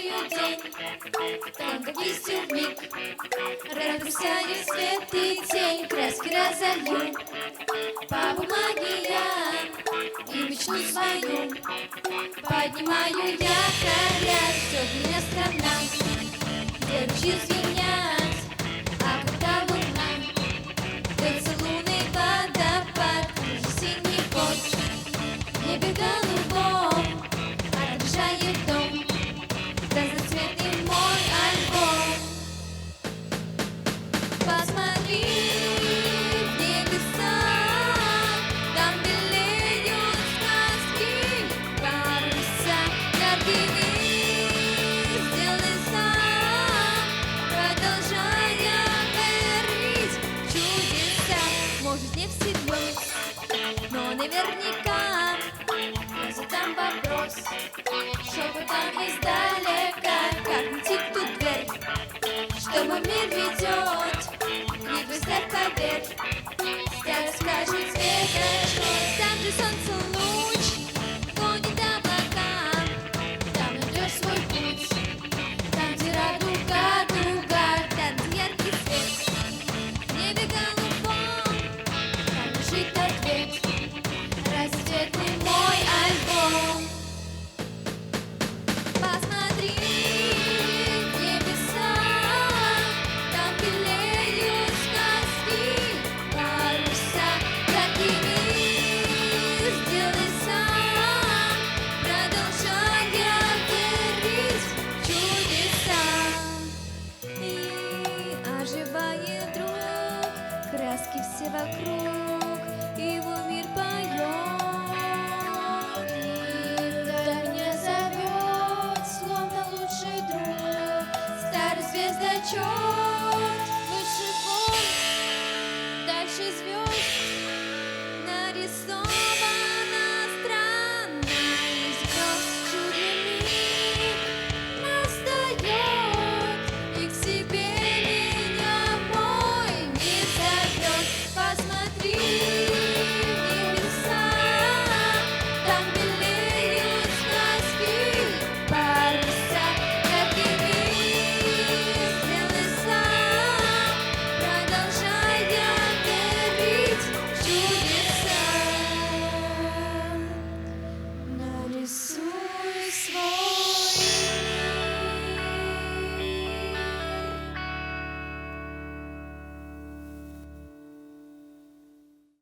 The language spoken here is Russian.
рисую день, тонко кистью вмиг, разбросаю свет и тень, краски разолью по бумаге я и мечту свою поднимаю я, края, ждет меня страна, где ручьи звенят, а когда луна бьется лунный водопад, уже синий год, в небе голубом отражает дом, разноцветный мой альбом. Посмотри в небеса, там белеют сказки, паруса яркими сделай сам, продолжая верить в чудеса. Может, не всерьез, но наверняка я задам вопрос шепотом издалека, как найти ту дверь, что мой мир ведет. Не представь, поверь, я расскажу цвета, там же солнце луч гонит облака, там найдешь свой путь, там, где радуга, дуга, там, где яркий свет, в небе голубом, там лежит ответ, разноцветный мой альбом. Посмотри в небеса, там белеют сказки, паруса яркими сделай сам, продолжая верить в чудеса. И оживает вдруг, краски все вокруг